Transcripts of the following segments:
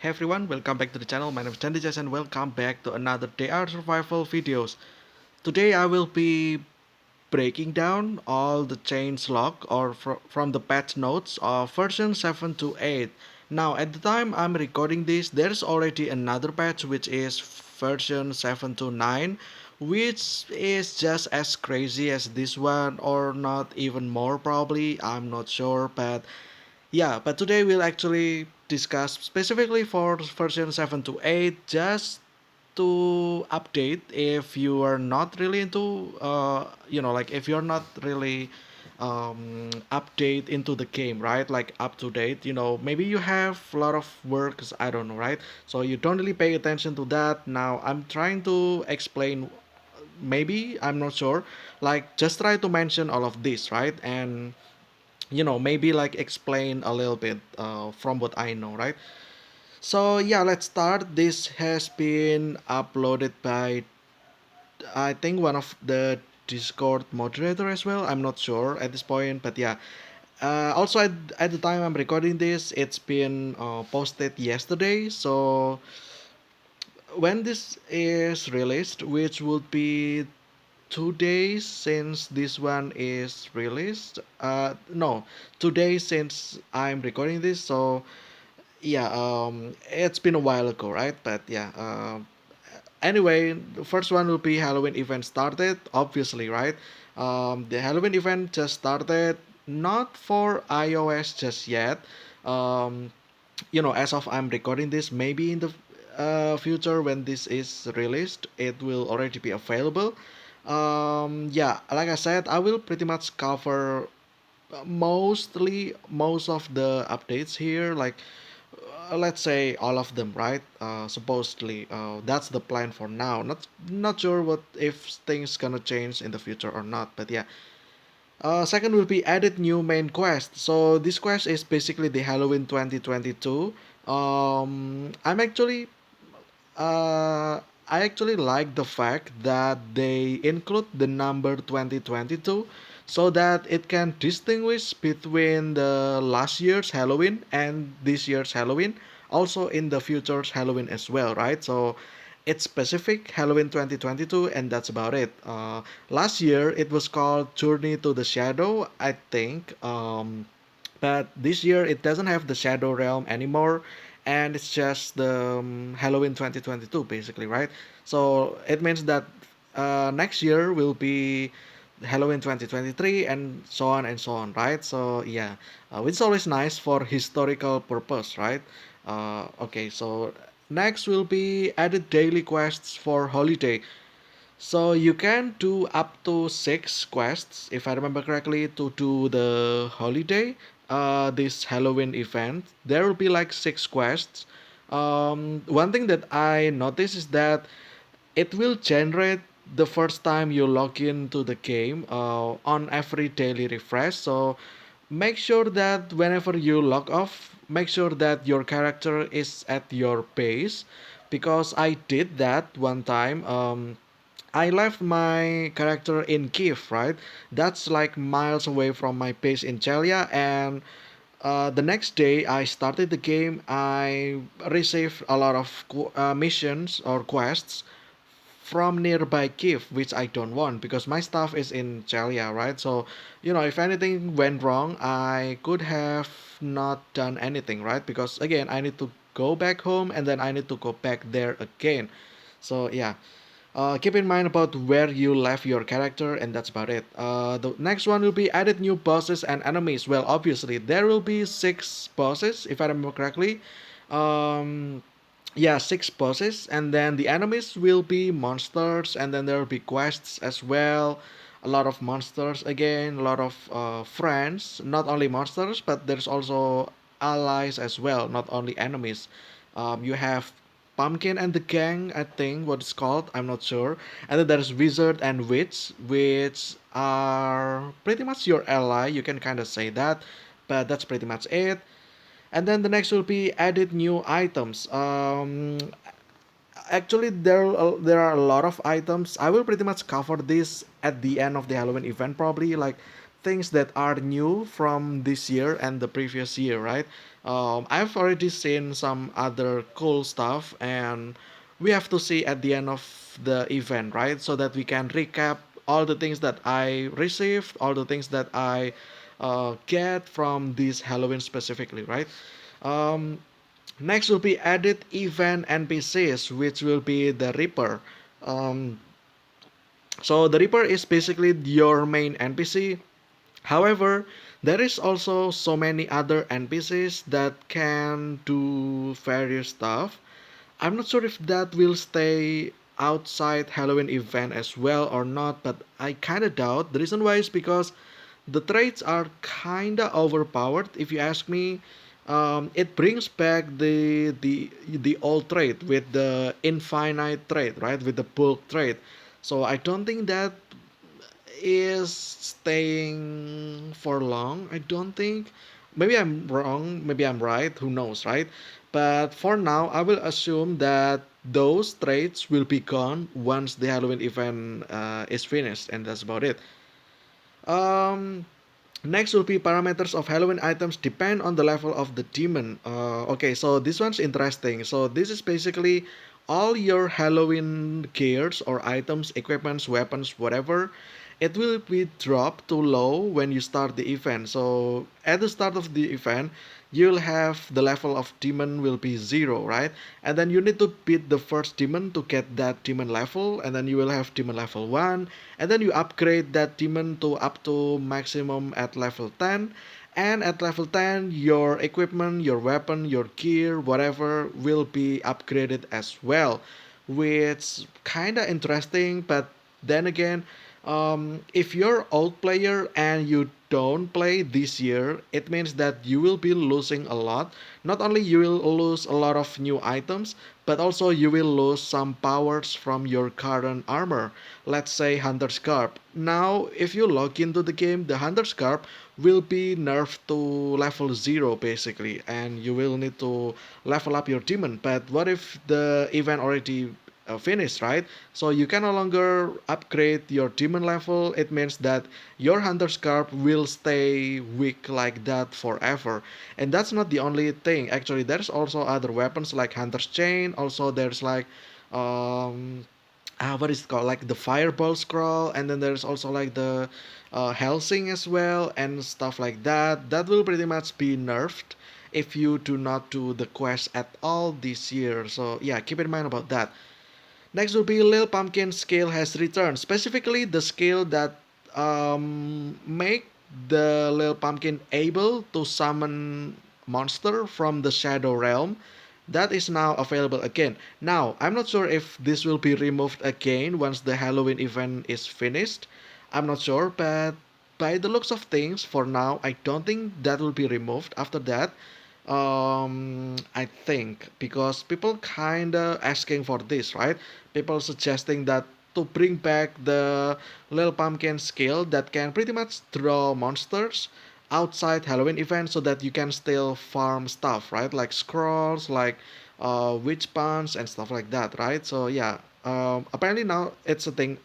Hey everyone, welcome back to the channel. My name is Chandy and welcome back to another DR survival videos. Today I will be breaking down all the change log or from the patch notes of version 728. Now at the time I'm recording this, there's already another patch which is version 729, which is just as crazy as this one or not even more probably, I'm not sure, but today we'll actually discuss specifically for version 7 to 8 just to update if you are not really into like if you're not really update into the game, right? Like up to date, maybe you have a lot of works, I don't know, right? So you don't really pay attention to that. Now I'm trying to explain, maybe I'm not sure, like just try to mention all of this, right? And maybe like explain a little bit from what I know, right? So yeah, let's start. This has been uploaded by, I think, one of the Discord moderator as well. I'm not sure at this point, but yeah. Also at the time I'm recording this, it's been posted yesterday. So when this is released, which would be 2 days since this one is released. No, 2 days since I'm recording this. So yeah, it's been a while ago, right? But yeah, anyway, the first one will be Halloween event started, obviously, right? The Halloween event just started, not for iOS just yet. Um, as of I'm recording this, maybe in the future when this is released, it will already be available. Yeah, like I said, I will pretty much cover mostly most of the updates here, like let's say all of them, right? Supposedly, that's the plan for now. Not sure what if things gonna change in the future or not, but yeah. Second will be added new main quest. So this quest is basically the Halloween 2022. I'm actually I actually like the fact that they include the number 2022 so that it can distinguish between the last year's Halloween and this year's Halloween, also in the future's Halloween as well, right? So it's specific Halloween 2022 and that's about it. Last year it was called Journey to the Shadow, I think. But this year it doesn't have the Shadow Realm anymore, and it's just the Halloween 2022 basically, right? So it means that next year will be Halloween 2023 and so on, right? So yeah, it's always nice for historical purpose, right? Okay, so next will be added daily quests for holiday. So you can do up to 6 quests, if I remember correctly, to do the holiday, this Halloween event. There will be like 6 quests. One thing that I noticed is that it will generate the first time you log into the game on every daily refresh. So make sure that whenever you log off, make sure that your character is at your base, because I did that one time. I left my character in Kiev, right? That's like miles away from my base in Chelia, and the next day I started the game. I received a lot of missions or quests from nearby Kiev, which I don't want because my stuff is in Chelia, right? So, if anything went wrong, I could have not done anything, right? Because again, I need to go back home and then I need to go back there again. So, yeah. Keep in mind about where you left your character, and that's about it. The next one will be added new bosses and enemies. Well, obviously, there will be 6 bosses, if I remember correctly. Um, yeah, 6 bosses, and then the enemies will be monsters, and then there will be quests as well. A lot of monsters again, a lot of friends. Not only monsters, but there's also allies as well, not only enemies. You have Pumpkin and the Gang, I think what it's called, I'm not sure. And then there's Wizard and Witch, which are pretty much your ally, you can kind of say that, but that's pretty much it. And then the next will be added new items. Actually, there are a lot of items. I will pretty much cover this at the end of the Halloween event, probably. Like things that are new from this year and the previous year, right? I've already seen some other cool stuff, and we have to see at the end of the event, right? So that we can recap all the things that I received, all the things that I get from this Halloween specifically, right? Um, Next will be added event NPCs, which will be the Reaper. Um, so the Reaper is basically your main NPC. However, there is also so many other NPCs that can do various stuff. I'm not sure if that will stay outside Halloween event as well or not, but I kinda doubt. The reason why is because the traits are kinda overpowered. If you ask me, it brings back the old trait with the infinite trait, right? With the bulk trait. So I don't think that is staying for long. I don't think. Maybe I'm wrong. Maybe I'm right. Who knows, right? But for now, I will assume that those traits will be gone once the Halloween event is finished, and that's about it. Um, Next will be parameters of Halloween items depend on the level of the demon. Okay, so this one's interesting. So this is basically all your Halloween gears or items, equipments, weapons, whatever. It will be dropped to low when you start the event. So at the start of the event, you'll have the level of demon will be 0, right? And then you need to beat the first demon to get that demon level, and then you will have demon level 1, and then you upgrade that demon to up to maximum at level 10, and at level 10 your equipment, your weapon, your gear, whatever will be upgraded as well, which kinda interesting. But then again, if you're old player and you don't play this year, it means that you will be losing a lot. Not only you will lose a lot of new items, but also you will lose some powers from your current armor. Let's say Hunter's Garb. Now, if you log into the game, the Hunter's Garb will be nerfed to level 0 basically, and you will need to level up your demon. But what if the event already finished, right? So you can no longer upgrade your demon level. It means that your Hunter's Garb will stay weak like that forever. And that's not the only thing. Actually, there's also other weapons like Hunter's Chain. Also, there's like um what is it called, like the fireball scroll, and then there's also like the helsing as well and stuff like that. That will pretty much be nerfed if you do not do the quest at all this year. So yeah, keep in mind about that. Next will be Lil Pumpkin skill has returned. Specifically, the skill that make the Lil Pumpkin able to summon monster from the Shadow Realm. That is now available again. Now, I'm not sure if this will be removed again once the Halloween event is finished. I'm not sure, but by the looks of things, for now, I don't think that will be removed after that. I think because people kinda asking for this, right? People suggesting that to bring back the Lil Pumpkin skill that can pretty much draw monsters outside Halloween event so that you can still farm stuff, right? Like scrolls, like witch punch and stuff like that, right? So yeah, apparently now it's a thing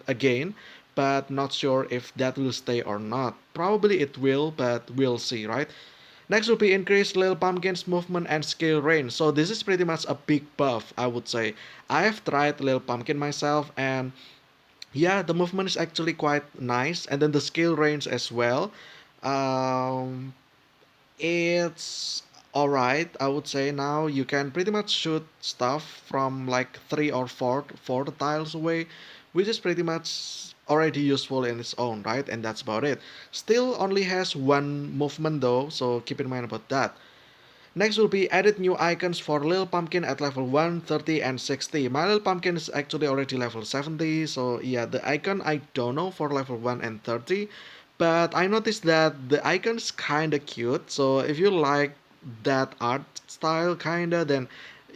again, but not sure if that will stay or not. Probably it will, but we'll see, right? Next will be increase Lil Pumpkin's movement and skill range. So this is pretty much a big buff, I would say. I have tried Lil Pumpkin myself, and yeah, the movement is actually quite nice, and then the skill range as well. Um, it's alright, I would say. Now you can pretty much shoot stuff from like 3 or 4 tiles away, which is pretty much already useful in its own, right? And that's about it. Still only has one movement though, so keep in mind about that. Next will be added new icons for Lil Pumpkin at level 1, 30, and 60. My Lil Pumpkin is actually already level 70, so yeah, the icon I don't know for level 1 and 30, but I noticed that the icon's kinda cute, so if you like that art style kinda, then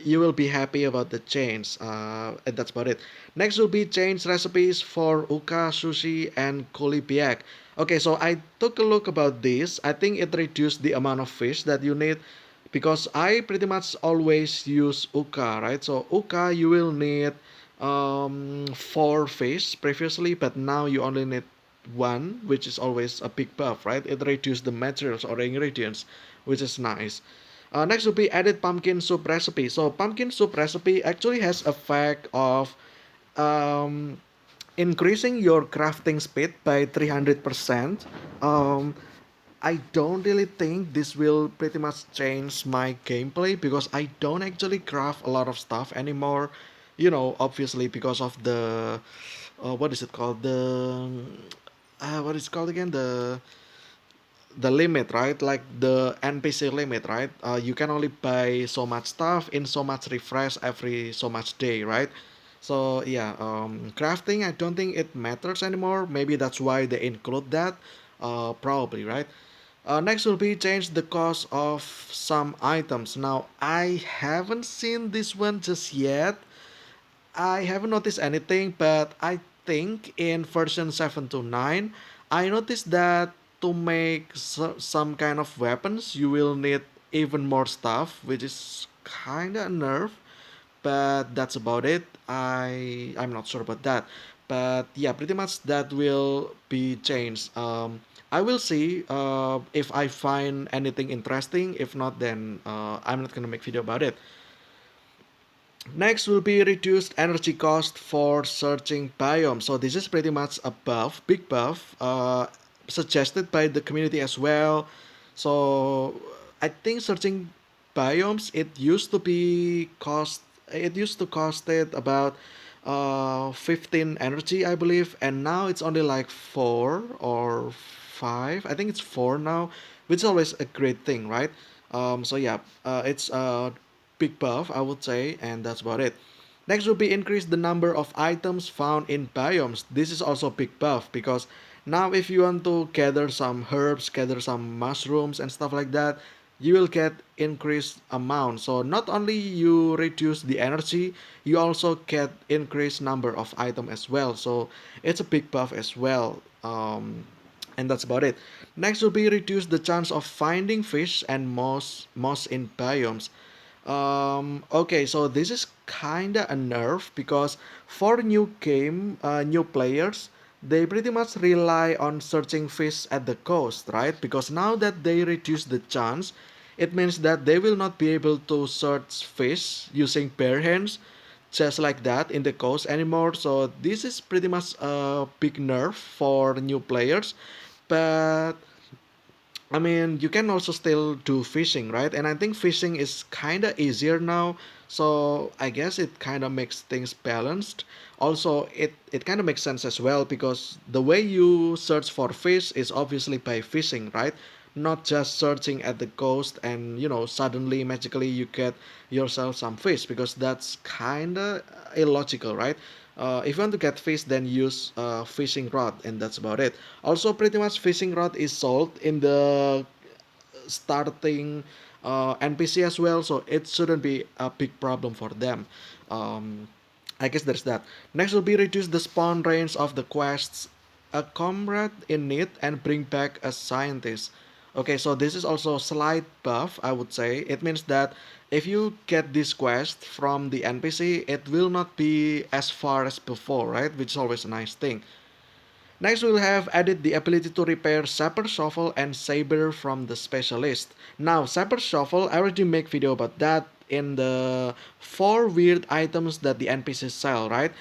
you will be happy about the change, and that's about it. Next will be change recipes for uka, sushi, and kulibiak. Okay, so I took a look about this. I think it reduced the amount of fish that you need because I pretty much always use uka, right? So uka you will need 4 fish previously, but now you only need one, which is always a big buff, right? It reduces the materials or ingredients, which is nice. Next will be added pumpkin soup recipe. So pumpkin soup recipe actually has effect of um, increasing your crafting speed by 300%. Um, I don't really think this will pretty much change my gameplay because I don't actually craft a lot of stuff anymore. Obviously because of the what is it called? What is it called again? The limit, right? Like the NPC limit, right? You can only buy so much stuff in so much refresh every so much day, right? So yeah, crafting, I don't think it matters anymore. Maybe that's why they include that. Probably, right? Next will be change the cost of some items. Now I haven't seen this one just yet. I haven't noticed anything, but I think in version 729, I noticed that to make some kind of weapons, you will need even more stuff, which is kinda a nerf, but that's about it. I'm not sure about that, but yeah, pretty much that will be changed. I will see if I find anything interesting. If not, then I'm not gonna make video about it. Next will be reduced energy cost for searching biomes. So this is pretty much a buff, big buff, suggested by the community as well. So I think searching biomes it used to cost it about 15 energy, I believe, and now it's only like 4 or 5. I think it's 4 now, which is always a great thing, right? So yeah, it's big buff, I would say, and that's about it. Next will be increase the number of items found in biomes. This is also big buff because now if you want to gather some herbs, gather some mushrooms and stuff like that, you will get increased amount. So not only you reduce the energy, you also get increased number of item as well. So it's a big buff as well. And that's about it. Next will be reduce the chance of finding fish and moss in biomes. Okay, so this is kinda a nerf because for new players, they pretty much rely on searching fish at the coast, right? Because now that they reduce the chance, it means that they will not be able to search fish using bare hands, just like that in the coast anymore. So this is pretty much a big nerf for new players, but I mean, you can also still do fishing, right? And I think fishing is kind of easier now. So I guess it kind of makes things balanced. Also, it kind of makes sense as well because the way you search for fish is obviously by fishing, right? Not just searching at the coast and, suddenly magically you get yourself some fish because that's kind of illogical, right? If you want to get fish, then use fishing rod, and that's about it. Also, pretty much fishing rod is sold in the starting NPC as well, so it shouldn't be a big problem for them. Um, I guess there's that. Next will be reduce the spawn range of the quests, a comrade in need, and bring back a scientist. Okay, so this is also a slight buff, I would say. It means that if you get this quest from the NPC, it will not be as far as before, right? Which is always a nice thing. Next, we'll have added the ability to repair Saber Shuffle and Saber from the Specialist. Now, Saber Shuffle, I already make video about that in the 4 weird items that the NPCs sell, right?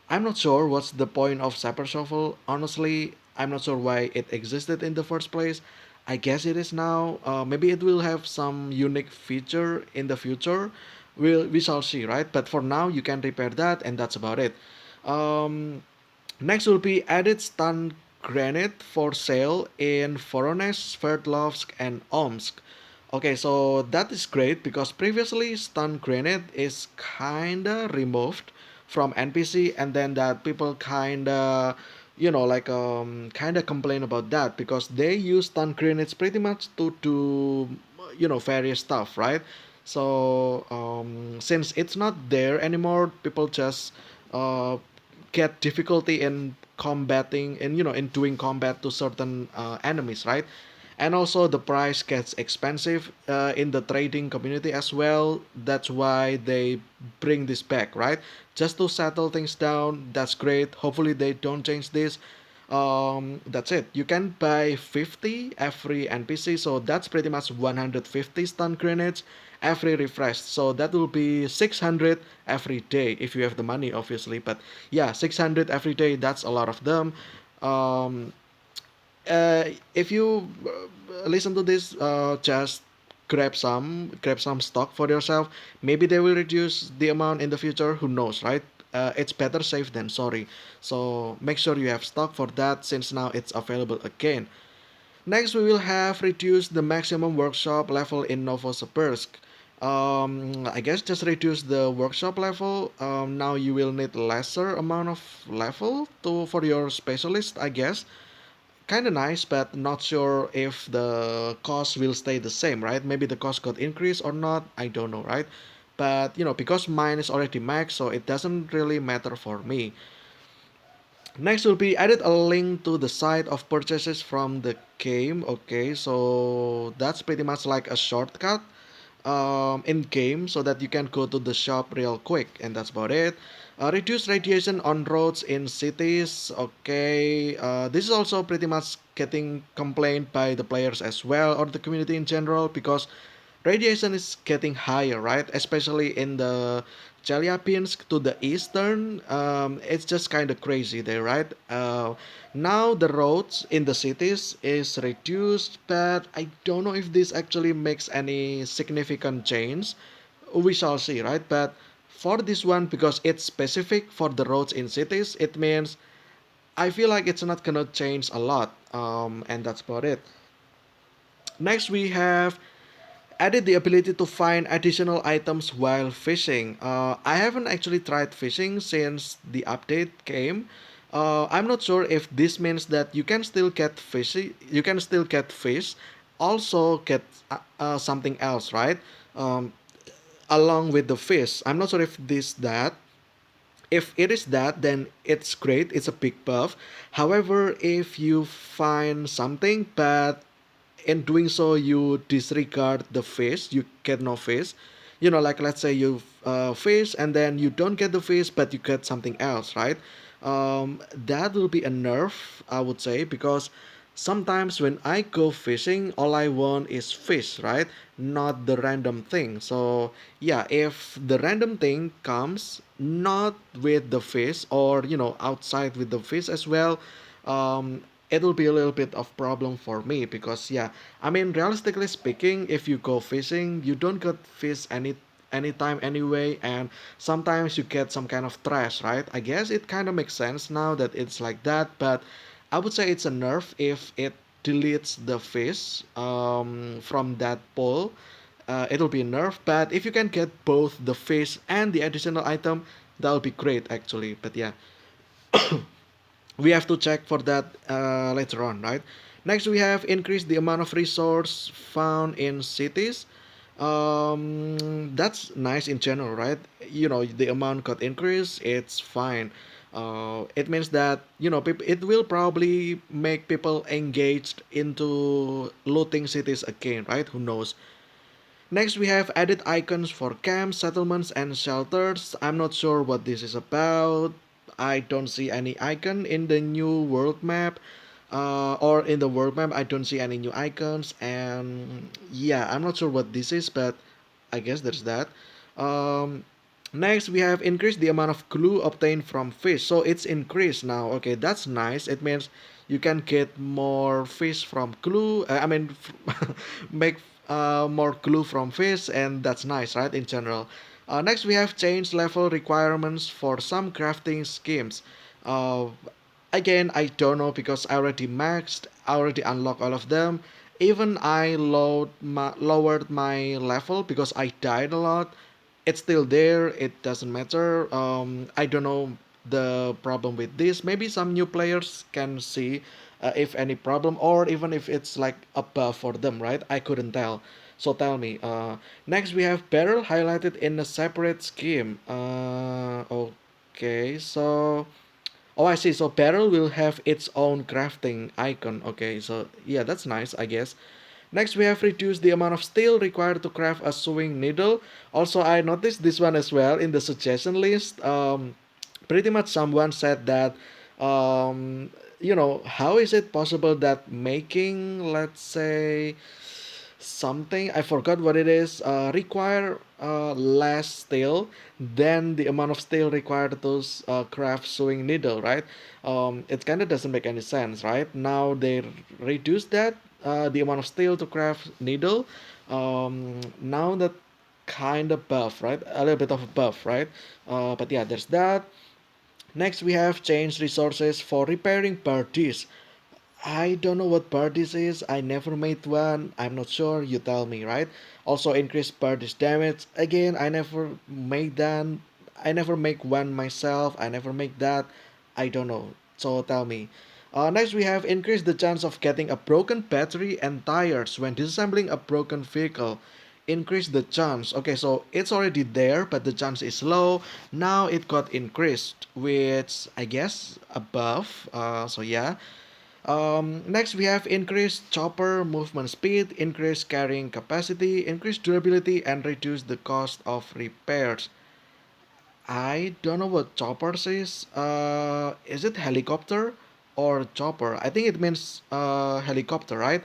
I'm not sure what's the point of Saber Shuffle. Honestly, I'm not sure why it existed in the first place. I guess it is now. Maybe it will have some unique feature in the future. We shall see, right? But for now, you can repair that, and that's about it. Um, Next will be added stun grenade for sale in Voronezh, Sverdlovsk, and Omsk. Okay, so that is great because previously stun grenade is kinda removed from NPC, and then that people kinda kinda complain about that because they use stun grenades pretty much to do various stuff, right? So since it's not there anymore, people just uh, get difficulty in combating and in doing combat to certain enemies, right? And also the price gets expensive in the trading community as well. That's why they bring this back, right? Just to settle things down. That's great. Hopefully they don't change this. That's it. You can buy 50 every NPC, so that's pretty much 150 stun grenades every refresh. So that will be 600 every day if you have the money, obviously. But yeah, 600 every day, that's a lot of them. Um, if you listen to this, just grab some stock for yourself. Maybe they will reduce the amount in the future. Who knows, right? It's better safe than sorry. So make sure you have stock for that since now it's available again. Next, we will have reduced the maximum workshop level in Novosibirsk. I guess just reduce the workshop level. Now you will need lesser amount of level to for your specialist, I guess. Kind of nice, but not sure if the cost will stay the same, right? Maybe the cost got increased or not. I don't know, right? But because mine is already max, so it doesn't really matter for me. Next will be added a link to the site of purchases from the game. Okay, so that's pretty much like a shortcut in game so that you can go to the shop real quick, and that's about it. Reduce radiation on roads in cities. Okay, this is also pretty much getting complained by the players as well or the community in general because radiation is getting higher, right? Especially in the Chelyabinsk to the eastern. It's just kind of crazy there, right? Now the roads in the cities is reduced, but I don't know if this actually makes any significant change. We shall see, right? But for this one, because it's specific for the roads in cities, it means I feel like it's not gonna change a lot. And that's about it. Next, we have added the ability to find additional items while fishing. I haven't actually tried fishing since the update came. I'm not sure if this means that you can still get fish. You can still get fish, also get something else, right? Um, Along with the fish. I'm not sure if this that. If it is that, then it's great. It's a big buff. However, if you find something but in doing so you disregard the fish, you get no fish, like let's say you fish and then you don't get the fish but you get something else, right? That will be a nerf, I would say, because sometimes when I go fishing all I want is fish, right? Not the random thing. So yeah, if the random thing comes not with the fish or outside with the fish as well, it'll be a little bit of problem for me because yeah, I mean realistically speaking, if you go fishing you don't get fish anytime anyway, and sometimes you get some kind of trash, right? I guess it kind of makes sense now that it's like that, but I would say it's a nerf if it deletes the fish from that pool. It'll be a nerf, but if you can get both the fish and the additional item, that'll be great actually. But yeah, we have to check for that later on, right? Next, we have increased the amount of resource found in cities. That's nice in general, right? The amount got increased, it's fine. It means that it will probably make people engaged into looting cities again, right? Who knows? Next, we have added icons for camps, settlements, and shelters. I'm not sure what this is about. I don't see any icon in the new world map. Or in the world map, I don't see any new icons. And yeah, I'm not sure what this is, but I guess there's that. Um, Next, we have increased the amount of glue obtained from fish. So it's increased now. Okay, that's nice. It means you can get more fish from glue. Make more glue from fish, and that's nice, right? In general. Next, we have changed level requirements for some crafting schemes. Uh, Again, I don't know because I already maxed, I already unlocked all of them. Even I lowered my level because I died a lot. It's still there. It doesn't matter. I don't know the problem with this. Maybe some new players can see if any problem or even if it's like a buff for them, right? I couldn't tell. So tell me. Next, we have barrel highlighted in a separate scheme. Okay, so. Oh, I see. So barrel will have its own crafting icon. Okay, so yeah, that's nice, I guess. Next, we have reduced the amount of steel required to craft a sewing needle. Also, I noticed this one as well in the suggestion list. Pretty much someone said that um, how is it possible that making, let's say, something I forgot what it is, require less steel than the amount of steel required to craft sewing needle, right? It kind of doesn't make any sense, right? Now they reduce that the amount of steel to craft needle. Now that kind of buff, right? A little bit of a buff, right? But yeah, there's that. Next, we have changed resources for repairing parties. I don't know what parties is. I never made one. I'm not sure. You tell me, right? Also, increase parties damage. Again, I never made that. I never make one myself. I never make that. I don't know. So tell me. Next, we have increased the chance of getting a broken battery and tires when disassembling a broken vehicle. Increase the chance. Okay, so it's already there, but the chance is low. Now it got increased, which I guess above. So yeah. Next, we have increased chopper movement speed, increased carrying capacity, increased durability, and reduce the cost of repairs. I don't know what choppers is. Is it helicopter or chopper? I think it means helicopter, right?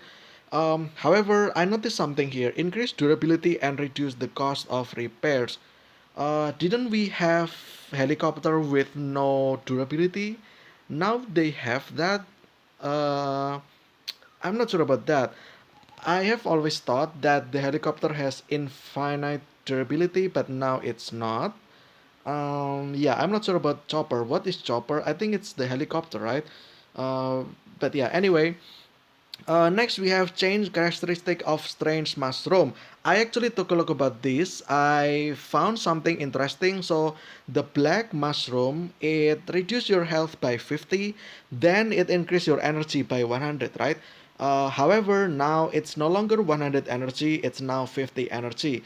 However, I noticed something here: increase durability and reduce the cost of repairs. Didn't we have helicopter with no durability? Now they have that. Uh, I'm not sure about that. I have always thought that the helicopter has infinite durability, but now it's not. Yeah, I'm not sure about chopper. What is chopper? I think it's the helicopter, right? Uh, but yeah, anyway, next, we have change characteristic of strange mushroom. I actually took a look about this. I found something interesting. So the black mushroom, it reduce your health by 50, then it increase your energy by 100, right? However, now it's no longer 100 energy, it's now 50 energy.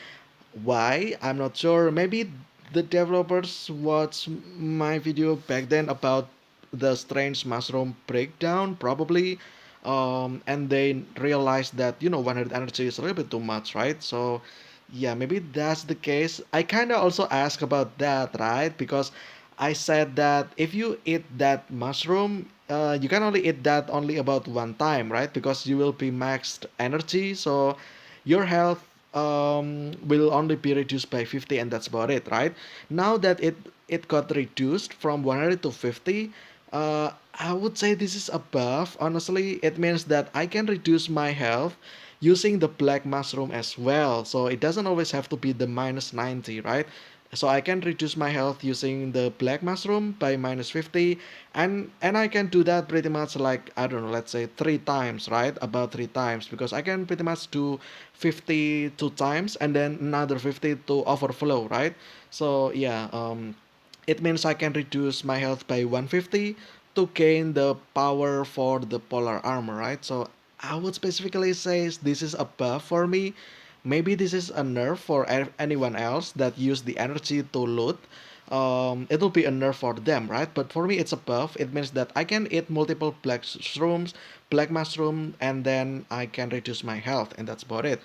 Why? I'm not sure. Maybe the developers watched my video back then about the strange mushroom breakdown, probably. And they realized that 100 energy is a little bit too much, right? So yeah, maybe that's the case. I kind of also asked about that, right? Because I said that if you eat that mushroom, you can only eat that only about one time, right? Because you will be maxed energy, so your health will only be reduced by 50, and that's about it, right? Now that it got reduced from 100 to 50, I would say this is above. Honestly, it means that I can reduce my health using the black mushroom as well. So it doesn't always have to be the minus 90, right? So I can reduce my health using the black mushroom by minus 50, and I can do that pretty much like, I don't know, let's say three times, right? About three times, because I can pretty much do 50 two times and then another 50 to overflow, right? So yeah, it means I can reduce my health by 150 to gain the power for the polar armor, right? So I would specifically say this is a buff for me. Maybe this is a nerf for anyone else that use the energy to loot. It'll be a nerf for them, right? But for me, it's a buff. It means that I can eat multiple black mushroom, and then I can reduce my health, and that's about it.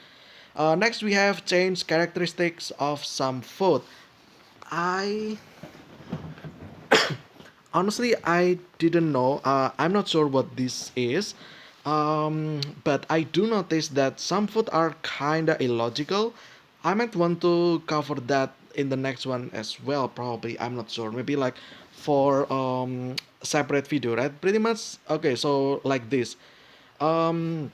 Next, we have changed characteristics of some food. I Honestly, I didn't know. I'm not sure what this is. But I do notice that some food are kinda illogical. I might want to cover that in the next one as well, probably. I'm not sure. Maybe like for separate video, right? Pretty much okay, so like this. Um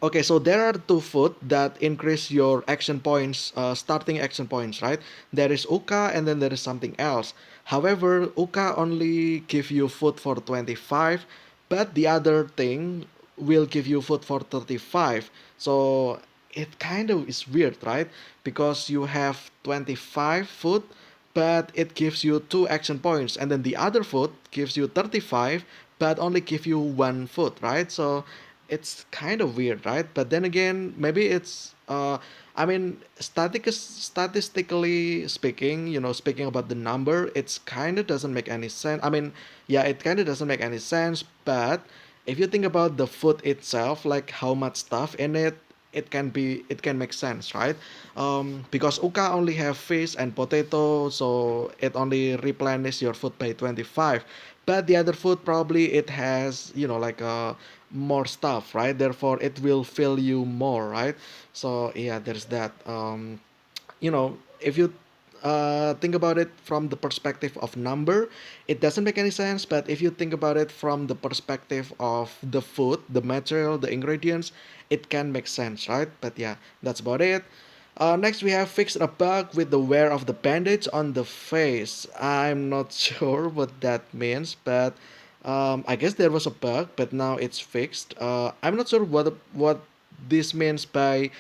Okay, so there are two food that increase your action points, starting action points, right? There is Uka and then there is something else. However, Uka only give you food for 25, but the other thing will give you food for 35. So it kind of is weird, right? Because you have 25 food, but it gives you two action points, and then the other food gives you 35, but only give you one food, right? So it's kind of weird, right? But then again, maybe it's I mean, statistically speaking, speaking about the number, it's kind of doesn't make any sense. I mean, yeah, it kind of doesn't make any sense. But if you think about the food itself, like how much stuff in it, it can make sense, right? Because uka only have fish and potato, so it only replenish your food by 25. But the other food probably it has, like more stuff, right? Therefore it will fill you more, right? So yeah, there's that. If you think about it from the perspective of number, it doesn't make any sense. But if you think about it from the perspective of the food, the material, the ingredients, it can make sense, right? But yeah, that's about it. Next, we have fixed a bug with the wear of the bandage on the face. I'm not sure what that means, but I guess there was a bug, but now it's fixed. I'm not sure what this means by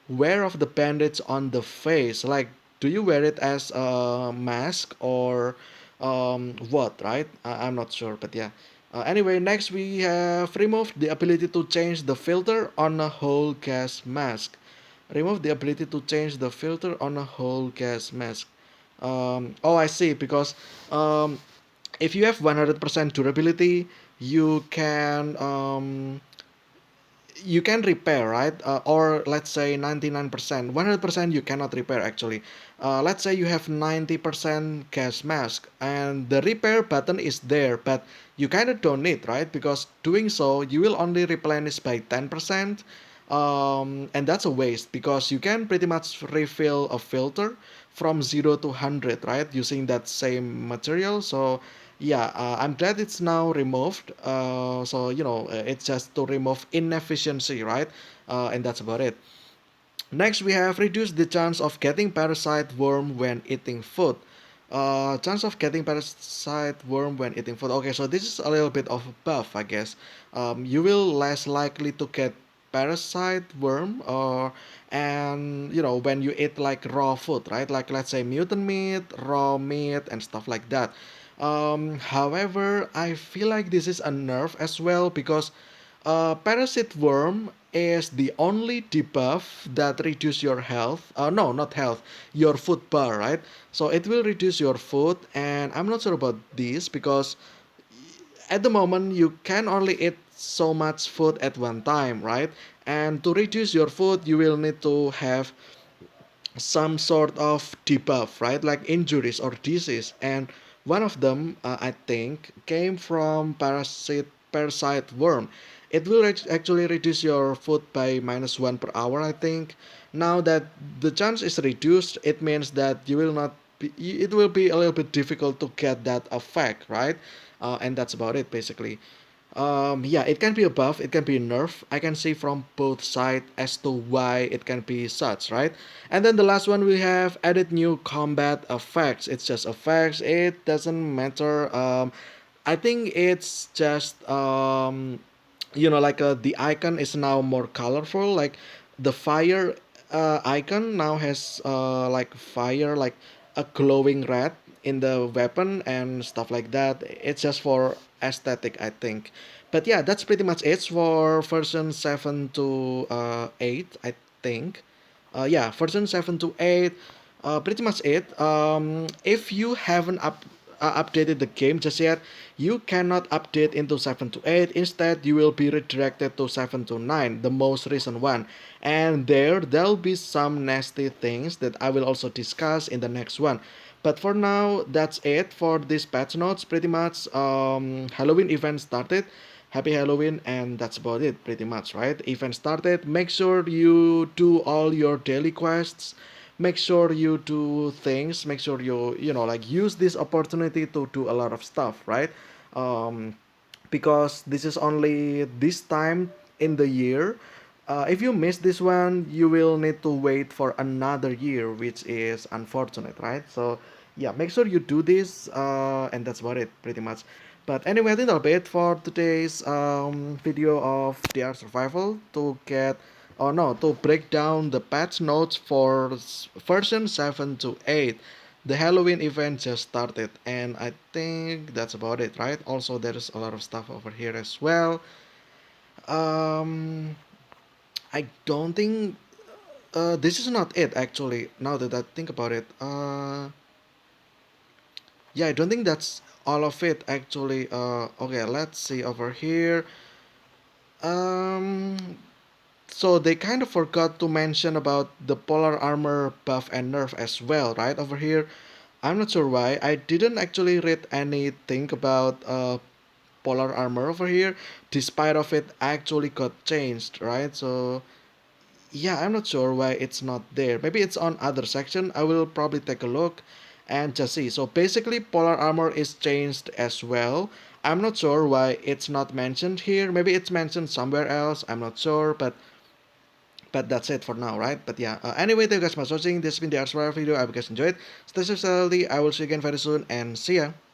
wear of the bandage on the face. Like, do you wear it as a mask or what? Right? I'm not sure, but yeah. Anyway, next we have removed the ability to change the filter on a whole gas mask. Remove the ability to change the filter on a whole gas mask. Oh, I see. Because um, if you have 100% durability, you can repair, right? Or let's say 99%. 100% you cannot repair actually. Let's say you have 90% gas mask and the repair button is there, but you kind of don't need, right? Because doing so you will only replenish by 10. And that's a waste because you can pretty much refill a filter from 0 to 100, right, using that same material. So yeah, I'm glad it's now removed. So it's just to remove inefficiency, right? And that's about it. Next, we have reduced the chance of getting parasite worm when eating food. Chance of getting parasite worm when eating food. Okay, so this is a little bit of a buff, I guess. You will less likely to get parasite worm, or and when you eat like raw food, right? Like let's say mutant meat, raw meat, and stuff like that. However, I feel like this is a nerf as well because parasite worm is the only debuff that reduce your health. No, not health, your food bar, right? So it will reduce your food, and I'm not sure about this because at the moment you can only eat so much food at one time, right? And to reduce your food, you will need to have some sort of debuff, right? Like injuries or disease. And one of them, I think, came from parasite worm. It will actually reduce your food by -1 per hour, I think. Now that the chance is reduced, it means that you will not. It will be a little bit difficult to get that effect, right? And that's about it, basically. Yeah, it can be a buff, it can be a nerf. I can see from both sides as to why it can be such, right? And then the last one, we have added new combat effects. It's just effects, it doesn't matter. I think it's just like the icon is now more colorful. Like the fire icon now has like fire, like a glowing red in the weapon and stuff like that. It's just for aesthetic, I think. But yeah, that's pretty much it for version 7 to 8, I think. Yeah, version 7 to 8, pretty much it. If you haven't updated the game just yet, you cannot update into 7 to 8. Instead, you will be redirected to 7 to 9, the most recent one. And there'll be some nasty things that I will also discuss in the next one. But for now, that's it for this patch notes. Pretty much, Halloween event started. Happy Halloween, and that's about it, pretty much, right? Event started. Make sure you do all your daily quests. Make sure you do things. Make sure like use this opportunity to do a lot of stuff, right? Um, because this is only this time in the year. If you miss this one, you will need to wait for another year, which is unfortunate, right? So, yeah, make sure you do this, and that's about it, pretty much. But anyway, I think that'll be it for today's video of DR Survival to get, or no, to break down the patch notes for version 7 to 8. The Halloween event just started, and I think that's about it, right? Also, there's a lot of stuff over here as well. Um, I don't think this is not it actually. Now that I think about it, yeah, I don't think that's all of it actually. Okay, let's see over here. Um, so they kind of forgot to mention about the polar armor buff and nerf as well, right? Over here, I'm not sure why. I didn't actually read anything about polar armor over here, despite of it actually got changed, right? So yeah, I'm not sure why it's not there. Maybe it's on other section. I will probably take a look and just see. So basically, polar armor is changed as well. I'm not sure why it's not mentioned here. Maybe it's mentioned somewhere else. I'm not sure, but that's it for now, right? But yeah, anyway, thank you guys so much for watching. This has been the Arts video. I hope you guys enjoyed. Stay safe, healthy. I will see you again very soon, and see ya.